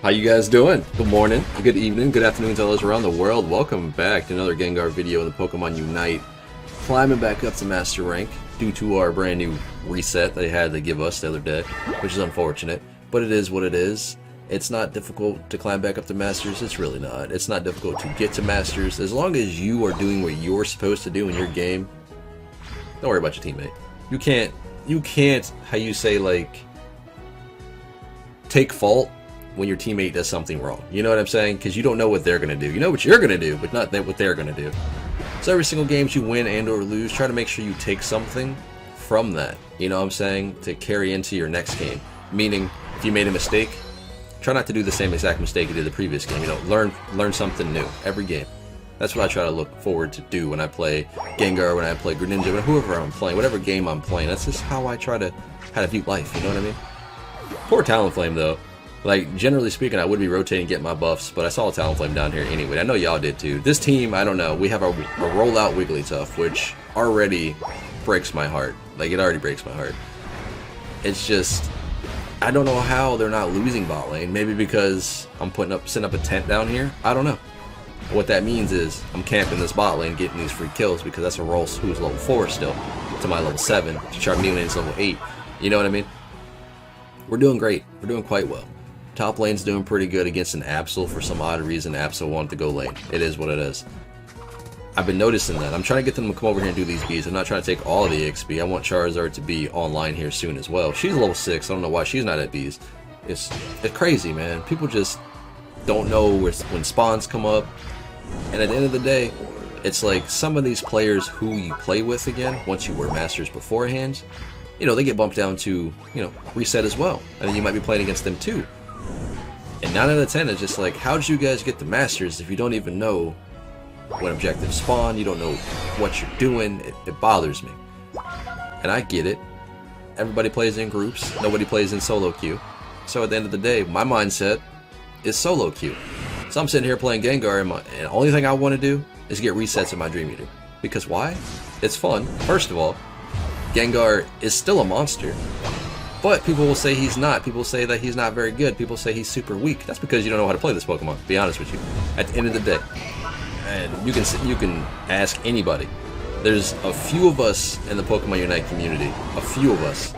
How you guys doing? Good morning, good evening, good afternoon to those around the world. Welcome back to another Gengar video in the Pokemon Unite. Climbing back up to Master Rank due to our brand new reset they had to give us the other day, which is unfortunate, but it is what it is. It's not difficult to climb back up to Masters, it's really not. It's not difficult to get to Masters. As long as you are doing what you're supposed to do in your game, don't worry about your teammate. You can't, how you say, like, take fault when your teammate does something wrong. You know what I'm saying? Because you don't know what they're going to do. You know what you're going to do, but not what they're going to do. So every single game you win and or lose, try to make sure you take something from that. You know what I'm saying? To carry into your next game. Meaning, if you made a mistake, try not to do the same exact mistake you did the previous game. You know, learn something new every game. That's what I try to look forward to do when I play Gengar, when I play Greninja, whoever I'm playing, whatever game I'm playing. That's just how I try to view life, you know what I mean? Poor Talonflame, though. Like, generally speaking, I would be rotating, get my buffs, but I saw a Talonflame down here anyway. I know y'all did too. This team, I don't know. We have a rollout Wigglytuff, which already breaks my heart. Like, it already breaks my heart. It's just, I don't know how they're not losing bot lane. Maybe because I'm setting up a tent down here. I don't know. What that means is I'm camping this bot lane, getting these free kills because that's a roll who's level 4 still to my level 7. Charmeleon's level 8. You know what I mean? We're doing great. We're doing quite well. Top lane's doing pretty good against an Absol. For some odd reason, Absol wanted to go lane. It is what it is. I've been noticing that. I'm trying to get them to come over here and do these bees. I'm not trying to take all of the XP. I want Charizard to be online here soon as well. She's level 6. I don't know why she's not at bees. It's crazy, man. People just don't know when spawns come up. And at the end of the day, it's like some of these players who you play with again, once you were Masters beforehand, you know, they get bumped down to, you know, reset as well. And then you might be playing against them too. And 9 out of 10 is just like, how did you guys get the Masters if you don't even know when objectives spawn, you don't know what you're doing? It bothers me. And I get it. Everybody plays in groups, nobody plays in solo queue. So at the end of the day, my mindset is solo queue. So I'm sitting here playing Gengar, and the only thing I want to do is get resets in my Dream Eater. Because why? It's fun. First of all, Gengar is still a monster. But people will say he's not. People say that he's not very good. People say he's super weak. That's because you don't know how to play this Pokemon, to be honest with you. At the end of the day. And you can ask anybody. There's a few of us in the Pokemon Unite community. A few of us.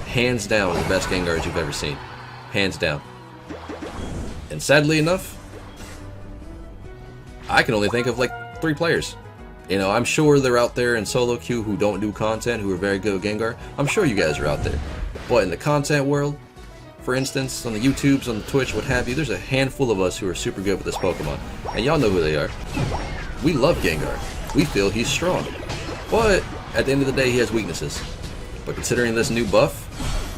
Hands down, the best Gengars you've ever seen. Hands down. And sadly enough, I can only think of like 3 players. You know, I'm sure they're out there in solo queue who don't do content, who are very good at Gengar. I'm sure you guys are out there. But in the content world, for instance, on the YouTubes, on the Twitch, what have you, there's a handful of us who are super good with this Pokemon. And y'all know who they are. We love Gengar. We feel he's strong. But at the end of the day, he has weaknesses. But considering this new buff,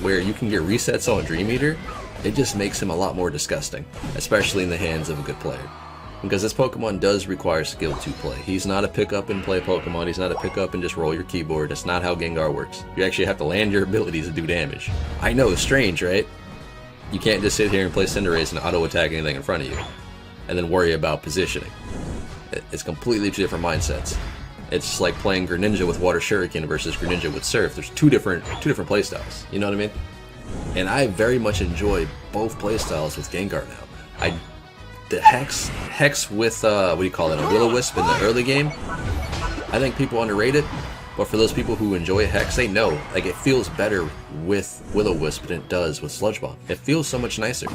where you can get resets on Dream Eater, it just makes him a lot more disgusting. Especially in the hands of a good player. Because this Pokemon does require skill to play. He's not a pick up and play Pokemon. He's not a pick up and just roll your keyboard. That's not how Gengar works. You actually have to land your abilities to do damage. I know, strange, right? You can't just sit here and play Cinderace and auto attack anything in front of you. And then worry about positioning. It's completely 2 different mindsets. It's just like playing Greninja with Water Shuriken versus Greninja with Surf. There's two different playstyles. You know what I mean? And I very much enjoy both playstyles with Gengar now. The Hex with, what do you call it, a Will-O-Wisp in the early game, I think people underrate it, but for those people who enjoy Hex, they know, like, it feels better with Will-O-Wisp than it does with Sludge Bomb. It feels so much nicer.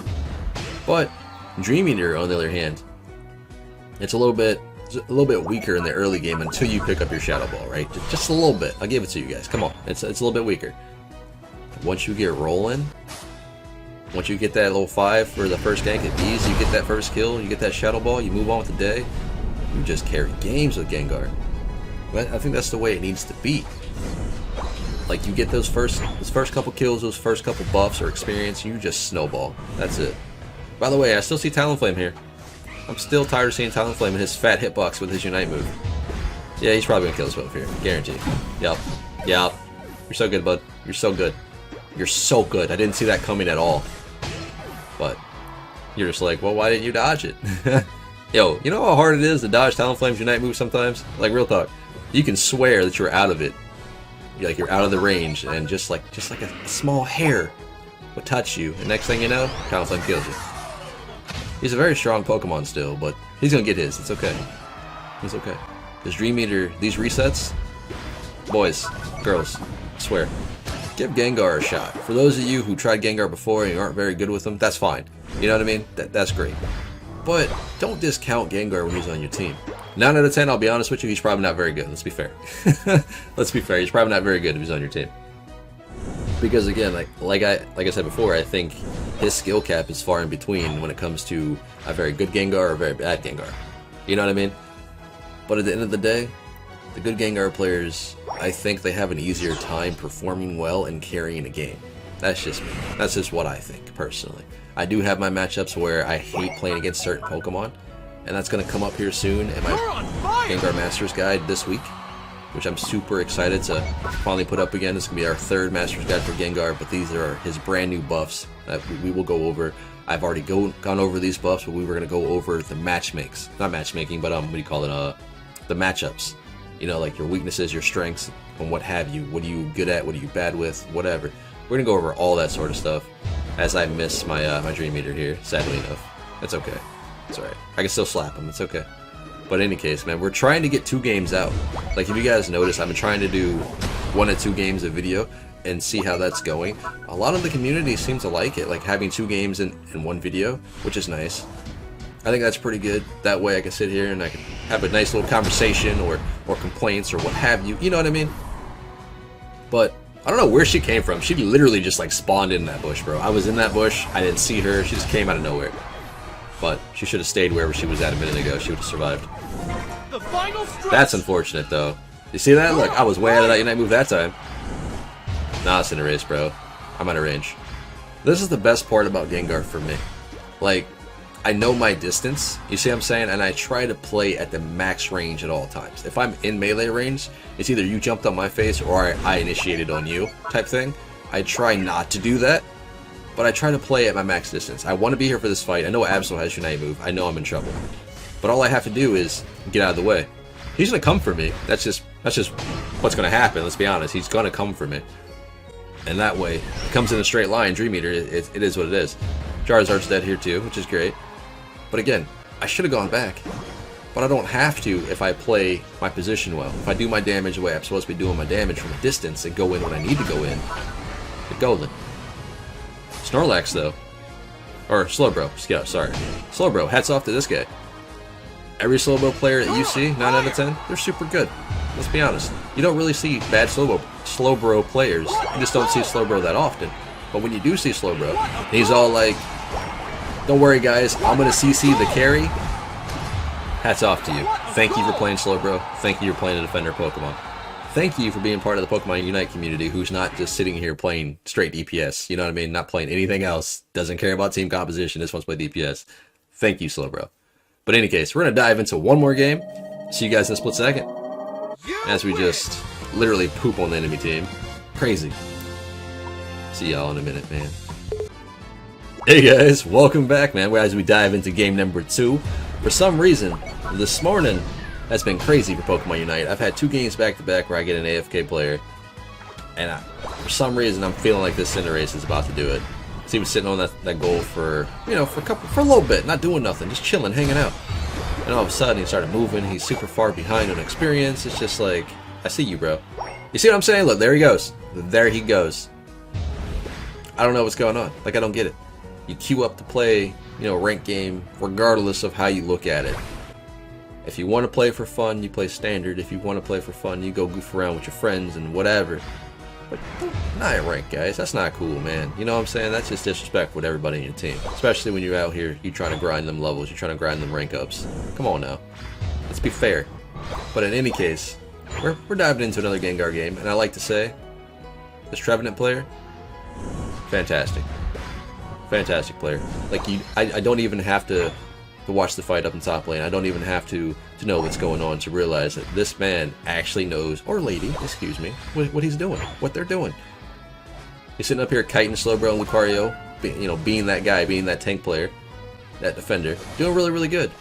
But Dream Eater, on the other hand, it's a little bit weaker in the early game until you pick up your Shadow Ball, right? Just a little bit. I'll give it to you guys. Come on. It's a little bit weaker. Once you get rolling, once you get that level 5 for the first gank at bees, you get that first kill, you get that Shadow Ball, you move on with the day, you just carry games with Gengar. But I think that's the way it needs to be. Like, you get those first couple kills, those first couple buffs or experience, you just snowball. That's it. By the way, I still see Talonflame here. I'm still tired of seeing Talonflame in his fat hitbox with his Unite move. Yeah, he's probably gonna kill us both here. Guaranteed. Yup. Yup. You're so good, bud. You're so good. You're so good. I didn't see that coming at all. But you're just like, well, why didn't you dodge it? Yo, you know how hard it is to dodge Talonflame's Unite move sometimes? Like, real talk. You can swear that you're out of it. You're out of the range, and just like a small hair will touch you, and next thing you know, Talonflame kills you. He's a very strong Pokemon still, but he's gonna get his. It's okay. He's okay. This Dream Eater, these resets, boys, girls, I swear, give Gengar a shot. For those of you who tried Gengar before and you aren't very good with him, that's fine. You know what I mean? That's great. But don't discount Gengar when he's on your team. 9 out of 10, I'll be honest with you, he's probably not very good. Let's be fair. Let's be fair. He's probably not very good if he's on your team. Because again, like I said before, I think his skill cap is far in between when it comes to a very good Gengar or a very bad Gengar. You know what I mean? But at the end of the day, the good Gengar players, I think they have an easier time performing well and carrying a game. That's just me. That's just what I think, personally. I do have my matchups where I hate playing against certain Pokemon, and that's going to come up here soon in my Gengar Masters Guide this week, which I'm super excited to finally put up again. This is going to be our 3rd Masters Guide for Gengar, but these are his brand new buffs that we will go over. I've already gone over these buffs, but we were going to go over the not matchmaking, but what do you call it, the matchups. You know, like your weaknesses, your strengths, and what have you. What are you good at? What are you bad with? Whatever. We're going to go over all that sort of stuff as I miss my my Dream Eater here, sadly enough. It's okay. It's alright. I can still slap him. It's okay. But in any case, man, we're trying to get 2 games out. Like, if you guys notice, I've been trying to do 1 to 2 games a video and see how that's going. A lot of the community seems to like it, like having 2 games in 1 video, which is nice. I think that's pretty good. That way I can sit here and I can have a nice little conversation or complaints or what have you. You know what I mean? But I don't know where she came from. She literally just like spawned in that bush, bro. I was in that bush. I didn't see her. She just came out of nowhere. But she should have stayed wherever she was at a minute ago. She would have survived. The final stretch. That's unfortunate, though. You see that? Look, I was way out of that Unite move that time. Nah, it's in a race, bro. I'm out of range. This is the best part about Gengar for me. Like, I know my distance, you see what I'm saying? And I try to play at the max range at all times. If I'm in melee range, it's either you jumped on my face or I initiated on you type thing. I try not to do that, but I try to play at my max distance. I want to be here for this fight. I know Absol has Unite move. I know I'm in trouble. But all I have to do is get out of the way. He's going to come for me. That's just what's going to happen, let's be honest. He's going to come for me. And that way, it comes in a straight line. Dream Eater, it is what it is. Charizard's dead here too, which is great. But again, I should have gone back. But I don't have to if I play my position well. If I do my damage the way I'm supposed to be doing my damage from a distance and go in when I need to go in, get golden. Snorlax, though. Or Slowbro. Yeah, sorry. Slowbro, hats off to this guy. Every Slowbro player that you see, 9 out of 10, they're super good. Let's be honest. You don't really see bad Slowbro players. You just don't see Slowbro that often. But when you do see Slowbro, he's all like, don't worry guys, I'm going to CC the carry. Hats off to you. Thank you for playing Slowbro. Thank you for playing a Defender Pokemon. Thank you for being part of the Pokemon Unite community who's not just sitting here playing straight DPS. You know what I mean? Not playing anything else. Doesn't care about team composition. Just wants to play DPS. Thank you, Slowbro. But in any case, we're going to dive into 1 more game. See you guys in a split second. As we just literally poop on the enemy team. Crazy. See y'all in a minute, man. Hey guys, welcome back, man. As we dive into game number 2. For some reason, this morning has been crazy for Pokemon Unite. I've had 2 games back-to-back where I get an AFK player. And for some reason, I'm feeling like this Cinderace is about to do it. So he was sitting on that goal for, you know, for a little bit, not doing nothing, just chilling, hanging out. And all of a sudden, he started moving. He's super far behind on experience. It's just like, I see you, bro. You see what I'm saying? Look, there he goes. There he goes. I don't know what's going on. Like, I don't get it. You queue up to play, you know, a ranked game, regardless of how you look at it. If you want to play for fun, you play standard. If you want to play for fun, you go goof around with your friends and whatever. But not at rank, guys. That's not cool, man. You know what I'm saying? That's just disrespectful to everybody in your team. Especially when you're out here, you're trying to grind them levels, you're trying to grind them rank ups. Come on now. Let's be fair. But in any case, we're diving into another Gengar game, and I like to say, this Trevenant player, fantastic. Fantastic player. Like, I don't even have to watch the fight up in top lane. I don't even have to know what's going on to realize that this man actually knows, or lady, excuse me, what he's doing, what they're doing. He's sitting up here kiting Slowbro and Lucario, you know, being that guy, being that tank player, that defender, doing really, really good.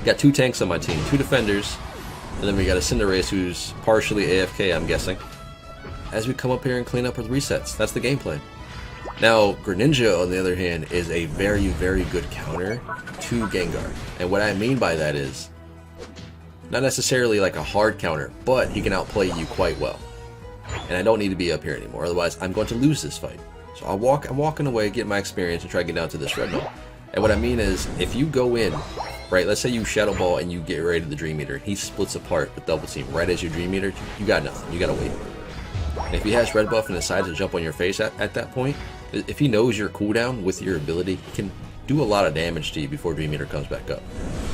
Got 2 tanks on my team, 2 defenders, and then we got a Cinderace who's partially AFK, I'm guessing. As we come up here and clean up with resets, that's the gameplay. Now, Greninja, on the other hand, is a very, very good counter to Gengar. And what I mean by that is, not necessarily like a hard counter, but he can outplay you quite well. And I don't need to be up here anymore, otherwise I'm going to lose this fight. So I'm walking away, get my experience, and try to get down to this Dreadnought. And what I mean is, if you go in, right, let's say you Shadow Ball and you get ready to the Dream Eater, he splits apart with Double Team right as you Dream Eater, you got nothing, you gotta wait. And if he has Red Buff and decides to jump on your face at that point, if he knows your cooldown with your ability, he can do a lot of damage to you before Dream Eater comes back up.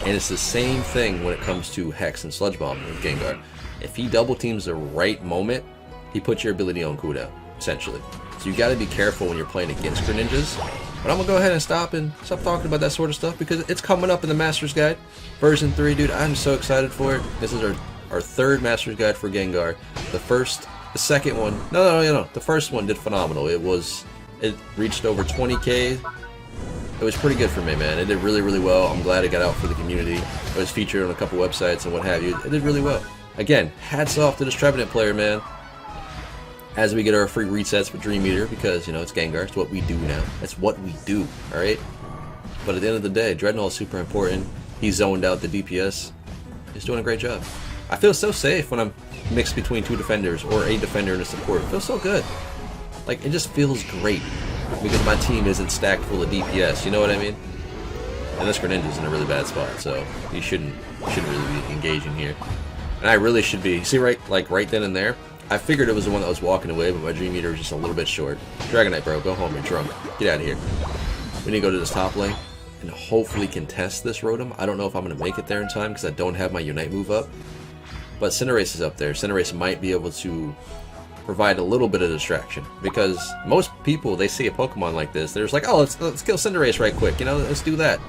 And it's the same thing when it comes to Hex and Sludge Bomb with Gengar. If he double teams the right moment, he puts your ability on cooldown, essentially. So you gotta be careful when you're playing against Greninjas. But I'm gonna go ahead and stop talking about that sort of stuff because it's coming up in the Master's Guide. Version 3, dude, I'm so excited for it. This is our third Master's Guide for Gengar. The second one, no, the first one did phenomenal. It reached over 20K. It was pretty good for me, man. It did really, really well. I'm glad it got out for the community. It was featured on a couple websites and what have you. It did really well. Again, hats off to this Trevenant player, man. As we get our free resets with Dream Eater, because, you know, it's Gengar. It's what we do now. That's what we do, alright? But at the end of the day, Dreadnought is super important. He zoned out the DPS. He's doing a great job. I feel so safe when I'm mixed between two defenders or a defender and a support. It feels so good. Like, it just feels great because my team isn't stacked full of DPS, you know what I mean? And this Greninja's in a really bad spot, so you shouldn't really be engaging here. And I really should be. See, right then and there, I figured it was the one that was walking away, but my Dream Eater was just a little bit short. Dragonite, bro, go home, you're drunk. Get out of here. We need to go to this top lane and hopefully contest this Rotom. I don't know if I'm going to make it there in time because I don't have my Unite move up. But Cinderace is up there. Cinderace might be able to provide a little bit of distraction because most people, they see a Pokemon like this, they're just like, oh, let's kill Cinderace right quick, you know, let's do that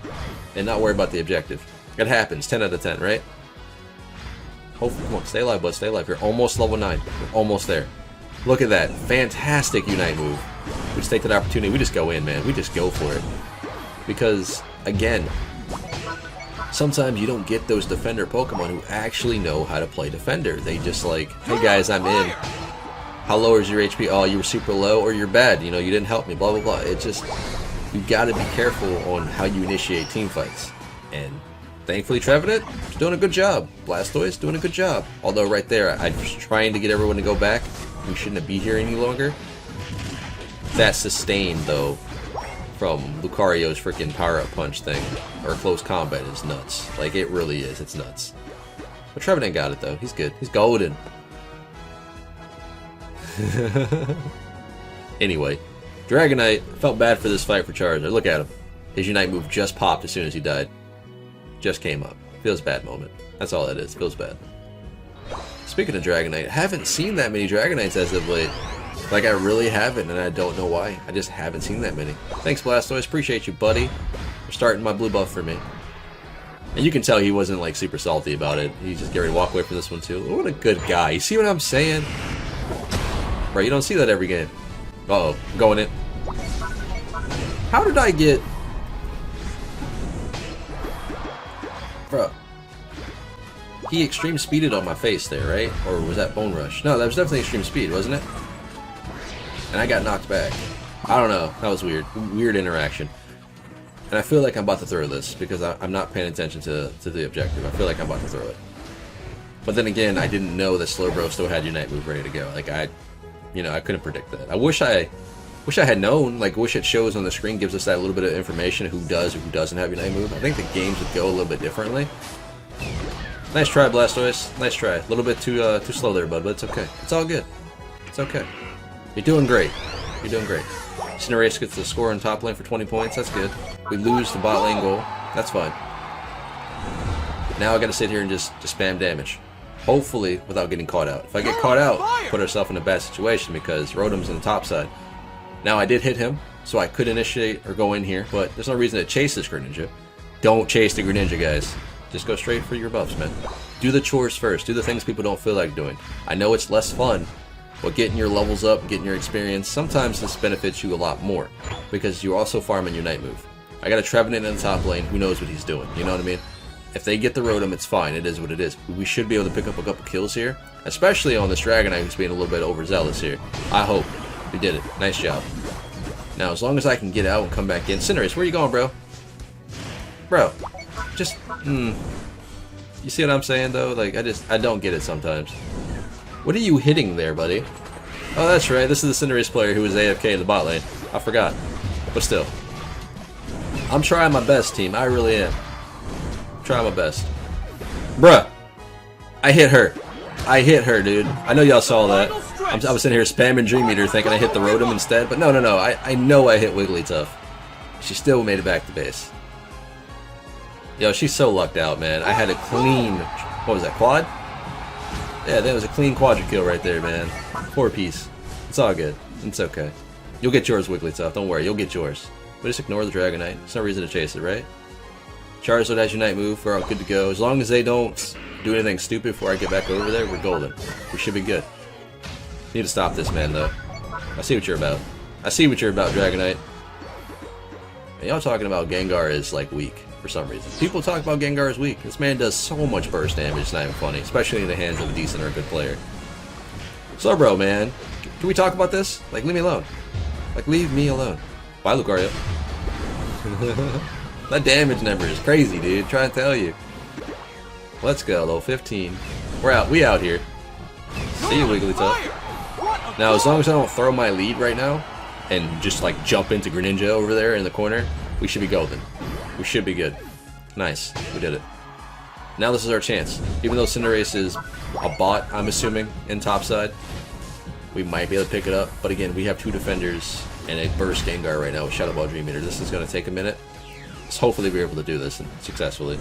and not worry about the objective. It happens, 10 out of 10, right? Hopefully, come on, stay alive, bud, stay alive. You're almost level 9. You're almost there. Look at that, fantastic Unite move. We just take that opportunity, we just go in, man, we just go for it. Because, again, sometimes you don't get those defender Pokemon who actually know how to play defender. They just like, hey guys, I'm in. How low is your HP? Oh, you were super low, or you're bad. You know, you didn't help me, blah, blah, blah. It just, you gotta be careful on how you initiate team fights. And thankfully, Trevenant is doing a good job. Blastoise doing a good job. Although right there, I was trying to get everyone to go back. We shouldn't be here any longer. That sustain, though, from Lucario's freaking power-up punch thing, or close combat, is nuts. Like, it really is. It's nuts. But Trevenant got it, though. He's good. He's golden. Anyway, Dragonite felt bad for this fight for Charizard. Look at him. His Unite move just popped as soon as he died. Just came up. Feels bad moment. That's all it is. Feels bad. Speaking of Dragonite, I haven't seen that many Dragonites as of late. Like, I really haven't, and I don't know why. I just haven't seen that many. Thanks, Blastoise. Appreciate you, buddy, for starting my blue buff for me. And you can tell he wasn't, like, super salty about it. He's just getting ready to walk away from this one, too. What a good guy. You see what I'm saying? Right, you don't see that every game. Uh-oh. Going in. How did I get... Bro. He extreme speeded on my face there, right? Or was that Bone Rush? No, that was definitely extreme speed, wasn't it? And I got knocked back. I don't know. That was weird. Weird interaction. And I feel like I'm about to throw this because I'm not paying attention to the objective. I feel like I'm about to throw it. But then again, I didn't know that Slowbro still had Unite move ready to go. Like, I couldn't predict that. I wish I had known. Like, wish it shows on the screen, gives us that little bit of information who does or who doesn't have Unite move. I think the games would go a little bit differently. Nice try, Blastoise. Nice try. A little bit too slow there, bud, but it's okay. It's all good. It's okay. You're doing great. You're doing great. Cinderace gets the score in top lane for 20 points. That's good. We lose the bot lane goal. That's fine. Now I gotta sit here and just spam damage. Hopefully without getting caught out. If I get caught out, put ourselves in a bad situation because Rotom's on the top side. Now I did hit him, so I could initiate or go in here, but there's no reason to chase this Greninja. Don't chase the Greninja, guys. Just go straight for your buffs, man. Do the chores first. Do the things people don't feel like doing. I know it's less fun, but getting your levels up, getting your experience, sometimes this benefits you a lot more because you're also farming your Unite move. I got a Trevenant in the top lane. Who knows what he's doing? You know what I mean? If they get the Rotom, it's fine. It is what it is. We should be able to pick up a couple kills here, especially on this Dragonite who's being a little bit overzealous here. I hope. We did it. Nice job. Now, as long as I can get out and come back in. Cinderace, where you going, bro? Bro, just, You see what I'm saying, though? Like, I don't get it sometimes. What are you hitting there, buddy? Oh, that's right. This is the Cinderace player who was AFK in the bot lane. I forgot. But still. I'm trying my best, team. I really am. Trying my best. Bruh. I hit her. I hit her, dude. I know y'all saw that. I was sitting here spamming Dream Eater thinking I hit the Rotom instead. But no. I know I hit Wigglytuff. She still made it back to base. Yo, she's so lucked out, man. I had a clean... What was that, quad? Yeah, that was a clean quadra kill right there, man. 4-piece. It's all good. It's okay. You'll get yours, Wigglytuff. Don't worry, you'll get yours. But just ignore the Dragonite. There's no reason to chase it, right? Charizard has Unite move. We're all good to go. As long as they don't do anything stupid before I get back over there, we're golden. We should be good. Need to stop this, man, though. I see what you're about. I see what you're about, Dragonite. And y'all talking about Gengar is, like, weak. For some reason. People talk about Gengar as weak. This man does so much burst damage, it's not even funny. Especially in the hands of a decent or a good player. So, bro, man. Can we talk about this? Like, leave me alone. Like, leave me alone. Bye, Lucario. That damage number is crazy, dude. Trying to tell you. Let's go, level 15. We're out. We out here. See you, Wigglytuff. Now, as long as I don't throw my lead right now, and just, like, jump into Greninja over there in the corner, we should be golden. We should be good. Nice. We did it. Now this is our chance. Even though Cinderace is a bot, I'm assuming, in topside, we might be able to pick it up. But again, we have 2 defenders and a burst Gengar right now with Shadow Ball Dream Eater. This is going to take a minute. Let's hopefully be able to do this successfully.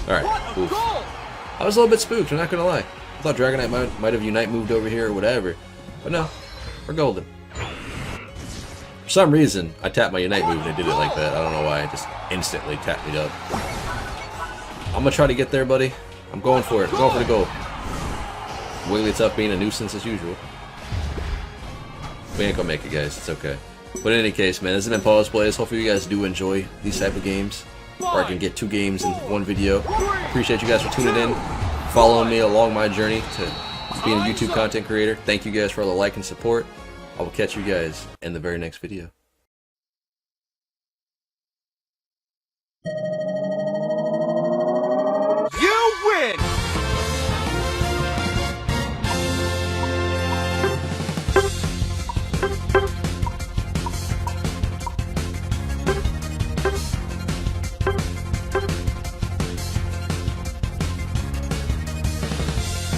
Alright. I was a little bit spooked, I'm not going to lie. I thought Dragonite might have Unite moved over here or whatever. But no. We're golden. For some reason, I tapped my Unite move and it did it like that. I don't know why. It just instantly tapped me up. I'm going to try to get there, buddy. I'm going for it. I'm going for the goal. Wigglytuff being a nuisance as usual. We ain't going to make it, guys. It's okay. But in any case, man, this has been Pawse Plays. Hopefully you guys do enjoy these type of games. Or I can get 2 games in one video. I appreciate you guys for tuning in. Following me along my journey to being a YouTube content creator. Thank you guys for all the like and support. I will catch you guys in the very next video.